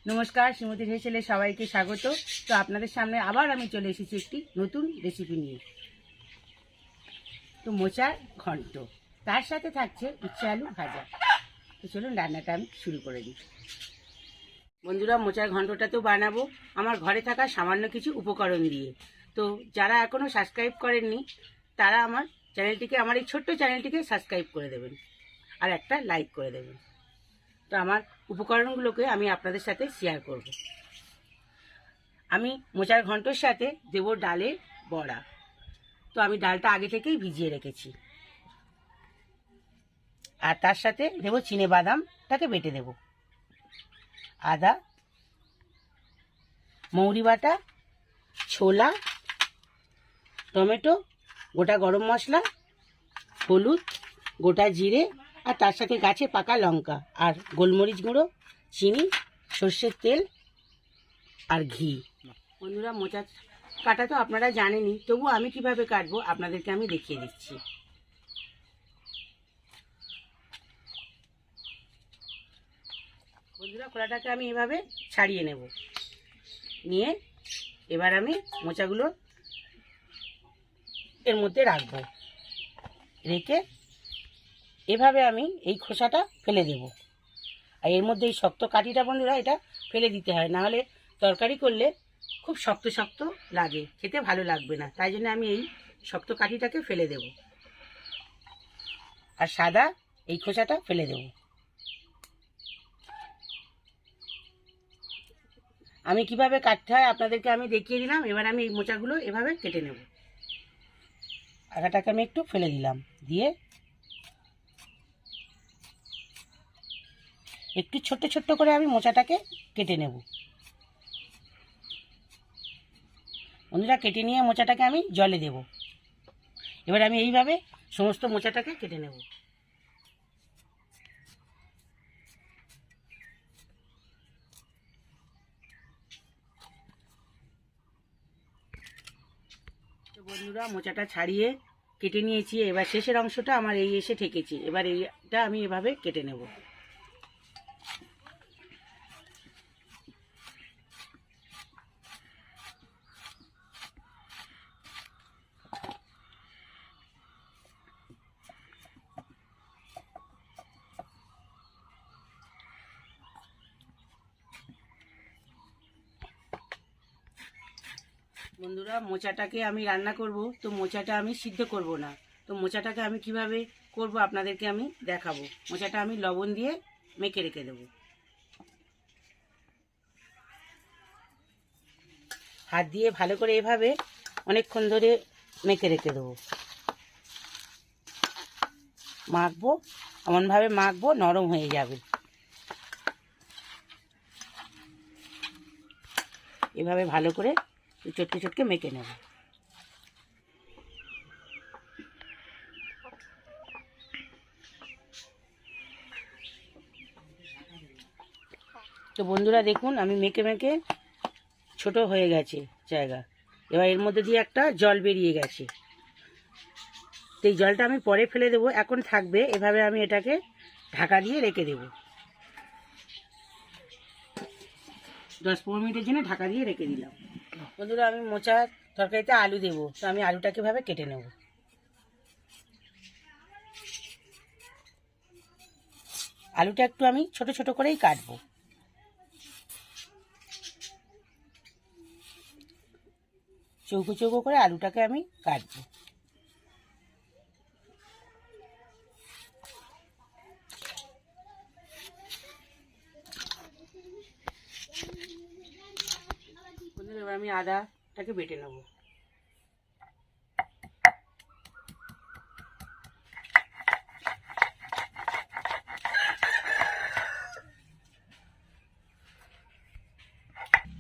নমস্কার, শ্রীমতী হেসেলে সবাইকে স্বাগত। তো আপনাদের সামনে আবার আমি চলে এসেছি একটি নতুন রেসিপি নিয়ে। তো মোচার ঘন্ট, তার সাথে থাকছে উচ্ছে আলু ভাজা। তো চলুন রান্নাটা আমি শুরু করে দিই। বন্ধুরা, মোচার ঘন্টটা তো বানাবো আমার ঘরে থাকা সামান্য কিছু উপকরণ দিয়ে। তো যারা এখনও সাবস্ক্রাইব করেননি তারা আমার চ্যানেলটিকে, আমার এই ছোট্ট চ্যানেলটিকে সাবস্ক্রাইব করে দেবেন আর একটা লাইক করে দেবেন। তো আমার উপকরণগুলোকে আমি আপনাদের সাথে শেয়ার করব। আমি মোচার ঘন্টর সাথে দেব ডালের বড়া। তো আমি ডালটা আগে থেকেই ভিজিয়ে রেখেছি। আর তার সাথে দেব চিনে বাদামটাকে বেটে দেব, আদা, মৌরি বাটা, ছোলা, টমেটো, গোটা গরম মশলা, হলুদ, গোটা জিরে, আর তার সাথে গাছে পাকা লঙ্কা, আর গোলমরিচ গুঁড়ো, চিনি, সর্ষের তেল আর ঘি। বন্ধুরা, মোচা কাটা তো আপনারা জানেনই, তবু আমি কিভাবে কাটবো আপনাদেরকে আমি দেখিয়ে দিচ্ছি। বন্ধুরা, খোলাটাকে আমি এভাবে ছাড়িয়ে নেব, নিয়ে এবার আমি মোচাগুলো এর মধ্যে রাখবো, রেখে এভাবে আমি এই খোসাটা ফেলে দেব। আর এর মধ্যে এই শক্ত কাঠিটা বন্ধুরা, এটা ফেলে দিতে হয়, নাহলে তরকারি করলে খুব শক্ত শক্ত লাগে, খেতে ভালো লাগবে না। তাই জন্য আমি এই শক্ত কাঠিটাকে ফেলে দেব, আর সাদা এই খোসাটা ফেলে দেব। আমি কিভাবে কাটতে হয় আপনাদেরকে আমি দেখিয়ে দিলাম। এবার আমি এই মোচাগুলো এভাবে কেটে নেব। আগাটাকে আমি একটু ফেলে দিলাম, দিয়ে একটু ছোট্ট ছোট্ট করে আমি মোচাটাকে কেটে নেব। বন্ধুরা, কেটে নিয়ে মোচাটাকে আমি জলে দেব। এবার আমি এইভাবে সমস্ত মোচাটাকে কেটে নেব। তো বন্ধুরা, মোচাটা ছাড়িয়ে কেটে নিয়েছি। এবার শেষের অংশটা আমার এই এসে ঠেকেছে। এবার এইটা আমি এভাবে কেটে নেব। বন্ধুরা, মোচাটাকে আমি রান্না করব, তো মোচাটা আমি সিদ্ধ করব না। তো মোচাটাকে আমি কিভাবে করব আপনাদেরকে আমি দেখাবো। মোচাটা আমি লবণ দিয়ে মেখে রেখে দেবো। হাত দিয়ে ভালো করে এভাবে অনেকক্ষণ ধরে মেখে রেখে দেবো। মাখবো, এমনভাবে মাখবো নরম হয়ে যাবে। এভাবে ভালো করে চটকে চটকে মেখে নেব। তো বন্ধুরা দেখুন, আমি মেখে মেখে ছোট হয়ে গেছে জায়গা। এবার এর মধ্যে দিয়ে একটা জল বেরিয়ে গেছে। তো এই জলটা আমি পরে ফেলে দেবো, এখন থাকবে। এভাবে আমি এটাকে ঢাকা দিয়ে রেখে দেব। 10-15 মিনিটের জন্য ঢাকা দিয়ে রেখে দিলাম। বন্ধুরা, আমি মোচার তরকারিতে আলু দেবো। তো আমি আলুটাকে এভাবে কেটে নেব। আলুটা একটু আমি ছোট ছোট করেই কাটবো। চৌকো চৌকো করে আলুটাকে আমি কাটবো। এবার আমি আদাটাকে বেটে নেব।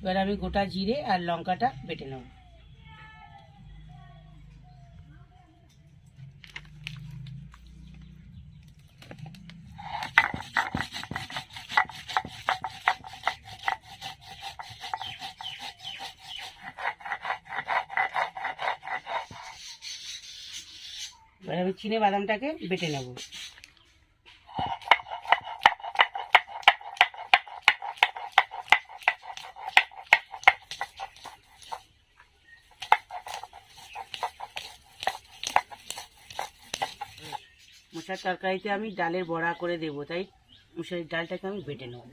এবার আমি গোটা জিরে আর লঙ্কাটা বেটে নেব। এবার আমি চিনে বাদামটাকে বেটে নেব। শসার তরকারিতে আমি ডালের বড়া করে দেবো, তাই মুসুরির ডালটাকে আমি বেটে নেব।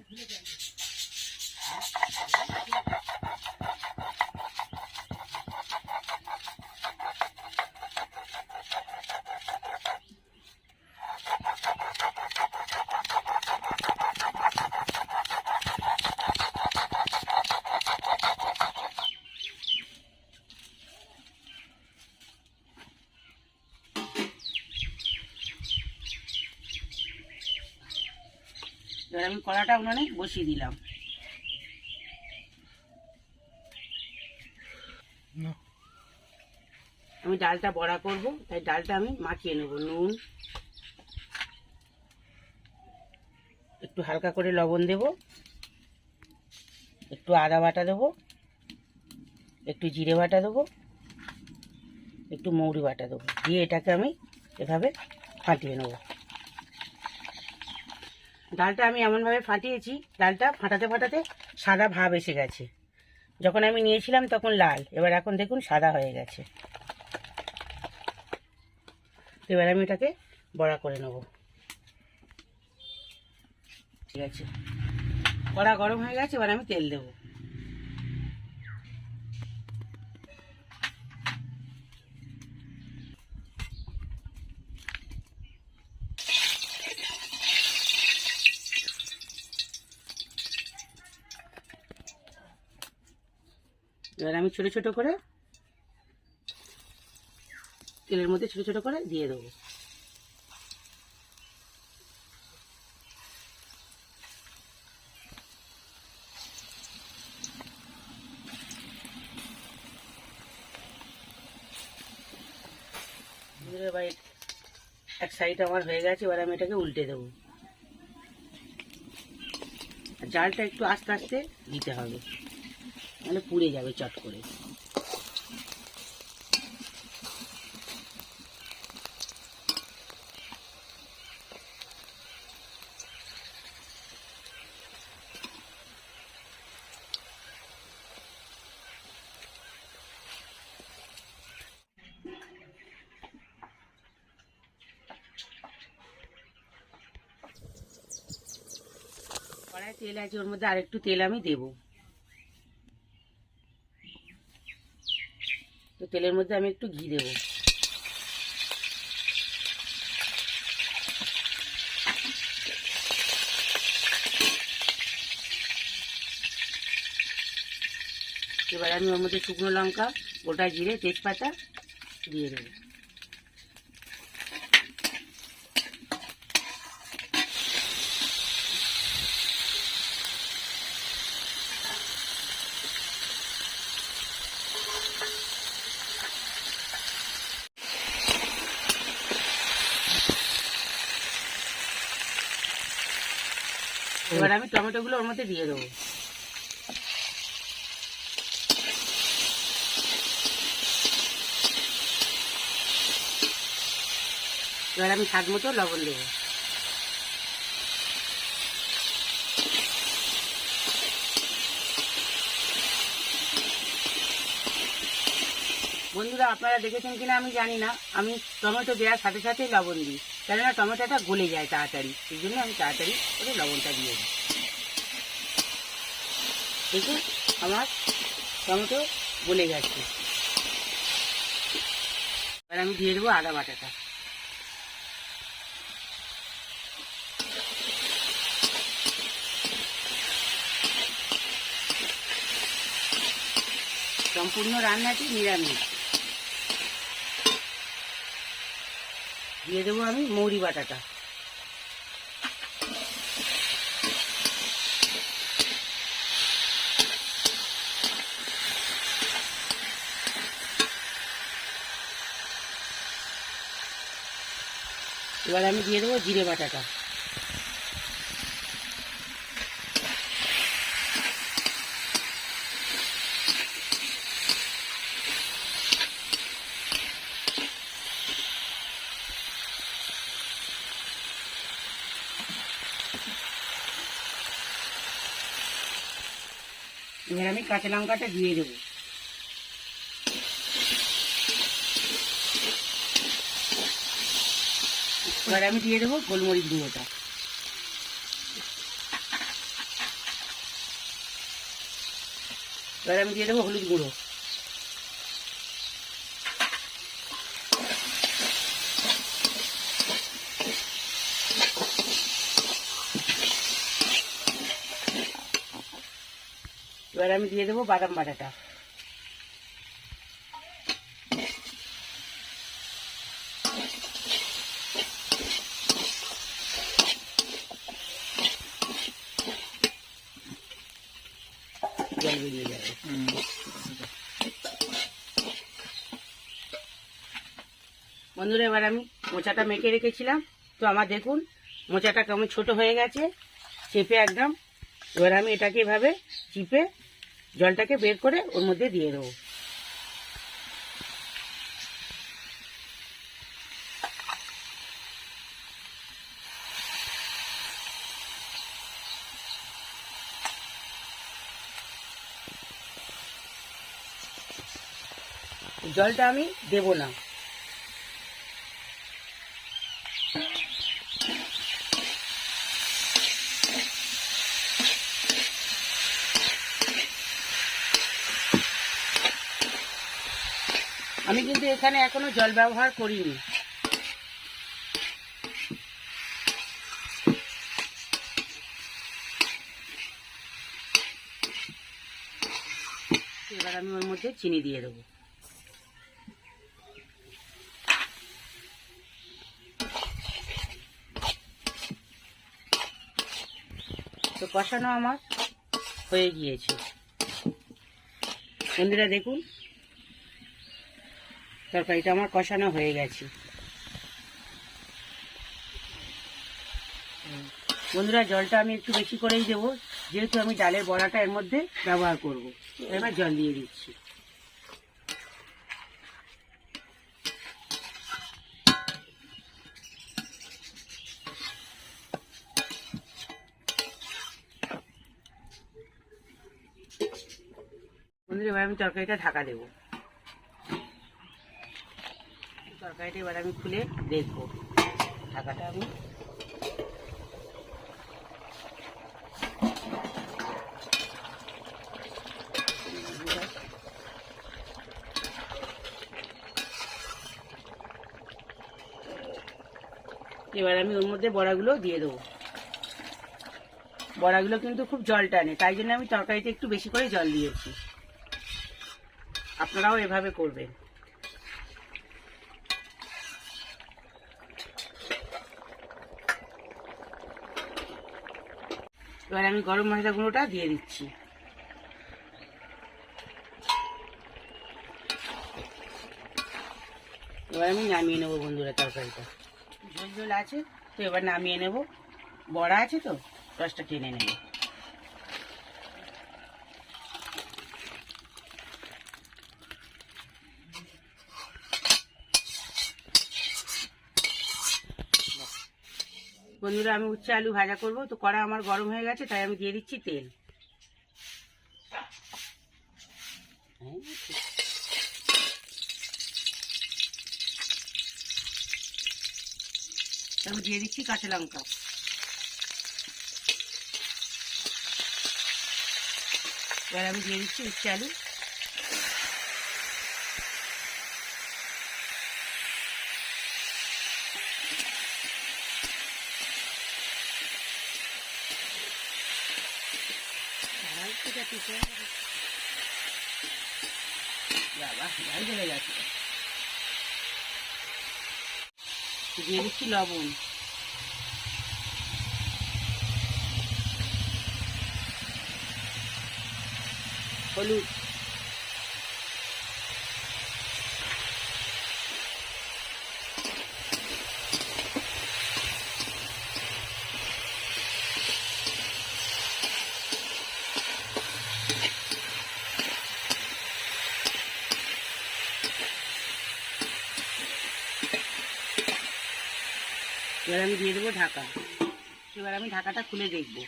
এবার আমি কড়াটা উনুনে বসিয়ে দিলাম। আমি ডালটা বড়া করব, তাই ডালটা আমি মাখিয়ে নেব। নুন, একটু হালকা করে লবণ দেব, একটু আদা বাটা দেবো, একটু জিরে বাটা দেবো, একটু মৌরি বাটা দেবো, দিয়ে এটাকে আমি এভাবে ফাটিয়ে নেব। ডালটা আমি এমনভাবে ফাটিয়েছি, ডালটা ফাটাতে ফাটাতে সাদা ভাব এসে গেছে। যখন আমি নিয়েছিলাম তখন লাল, এবার এখন দেখুন সাদা হয়ে গেছে। এবার আমি এটাকে বড়া করে নেব। ঠিক আছে, কড়া গরম হয়ে গেছে, এবার আমি তেল দেবো। এবার আমি ছোট ছোট করে তেলের মধ্যে ছোট ছোট করে দিয়ে দেবো। এবার এক সাইড আমার হয়ে গেছে, এবার আমি এটাকে উল্টে দেবো। জালটা একটু আস্তে আস্তে দিতে হবে, নাহলে পুড়ে যাবে চট করে। কড়াই তেল আছে, ওর মধ্যে আরেকটু তেল আমি দেব। তো তেলের মধ্যে আমি একটু ঘি দেব। এবার আমি ওর মধ্যে শুকনো লঙ্কা, গোটা জিরে, তেজপাতা দিয়ে দেবো। এবার আমি টমেটোগুলো ওর মধ্যে দিয়ে দেবো। এবার আমি স্বাদ মতো লবণ দেবো। বন্ধুরা, আপনারা দেখেছেন কিনা আমি জানি না, আমি টমেটো দেওয়ার সাথে সাথে লবণ দিই, কেননা টমেটোটা গলে যায় তাড়াতাড়ি, সেই জন্য আমি তাড়াতাড়ি করে লবণটা দিয়ে দিই। দেখুন আমার টমেটো গলে গেছে। এবার আমি দিয়ে দেবো আদা বাটাটা। সম্পূর্ণ রান্নাটি নিরামিষ। দিয়ে দেবো আমি মৌরি বাটাটা। এবার আমি দিয়ে দেবো জিরে বাটাটা। এবার আমি কাঁচা লঙ্কাটা দিয়ে দেবো। একটু এবার আমি দিয়ে দেবো গোলমরিচ গুঁড়োটা। এবার আমি দিয়ে দেবো হলুদ গুঁড়ো। এবার আমি দিয়ে দেবো বাদাম বাটাটা। জল বেরিয়ে যাবে। বন্ধুরা এবার আমি মোচাটা মেখে রেখেছিলাম, তো আমার দেখুন মোচাটা কেমন ছোট হয়ে গেছে, চেপে একদম। এবার আমি এটাকে এভাবে চিপে জলটাকে বের করে ওর মধ্যে দিয়ে দেবো। জলটা আমি দেব না। আমি কিন্তু এখানে এখনো জল ব্যবহার করিনি। এবার আমি ওর মধ্যে চিনি দিয়ে দেবো। তো কষানো আমার হয়ে গিয়েছে। বন্ধুরা দেখুন তরকারিটা আমার কষানো হয়ে গেছে। বন্ধুরা জলটা আমি একটু বেশি করেই দেবো, যেহেতু আমি ডালের বড়াটা এর মধ্যে ব্যবহার করব। এবার জল দিয়ে দিচ্ছি। বন্ধুরা এবার আমি তরকারিটা ঢাকা দেবো। তরকারিটা এবার আমি খুলে দেখবো। ঢাকাটা আমি এবার আমি ওর মধ্যে বড়াগুলো দিয়ে দেবো। বড়াগুলো কিন্তু খুব জল টানে, তাই জন্য আমি তরকারিতে একটু বেশি করে জল দিয়েছি। আপনারাও এভাবে করবেন। এবার আমি গরম মশলা গুঁড়োটা দিয়ে দিচ্ছি। এবার আমি নামিয়ে নেবো বন্ধুরা তরকারিটা। ঝোল ঝোল আছে তো এবার নামিয়ে নেব। বড়া আছে তো রসটা টেনে নেব। বন্ধুরা আমি উচ্ছে আলু ভাজা করব, তো কড়া আমার গরম হয়ে গেছে, তাই আমি দিয়ে দিচ্ছি তেল। আমি দিয়ে দিচ্ছি কাঁচা লঙ্কা। এবার আমি দিয়ে দিচ্ছি উচ্ছে আলু। দিয়ে দিচ্ছি লবণ, হলুদ, এবার আমি দিয়ে দেবো ঢাকা। এবার আমি ঢাকাটা খুলে দেখবো।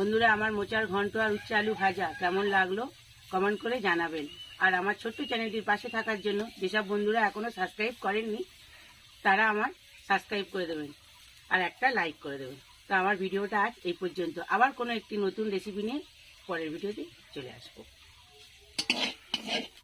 বন্ধুরা, আমার মোচার ঘন্ট আর উচ্ছে আলু ভাজা কেমন লাগলো কমেন্ট করে জানাবেন। আর আমার ছোট্ট চ্যানেলটির পাশে থাকার জন্য যেসব বন্ধুরা এখনও সাবস্ক্রাইব করেননি তারা আমার সাবস্ক্রাইব করে দেবেন আর একটা লাইক করে দেবেন। তো আমার ভিডিওটা আজ এই পর্যন্ত। আবার কোনো একটি নতুন রেসিপি নিয়ে পরের ভিডিওতে চলে আসবো।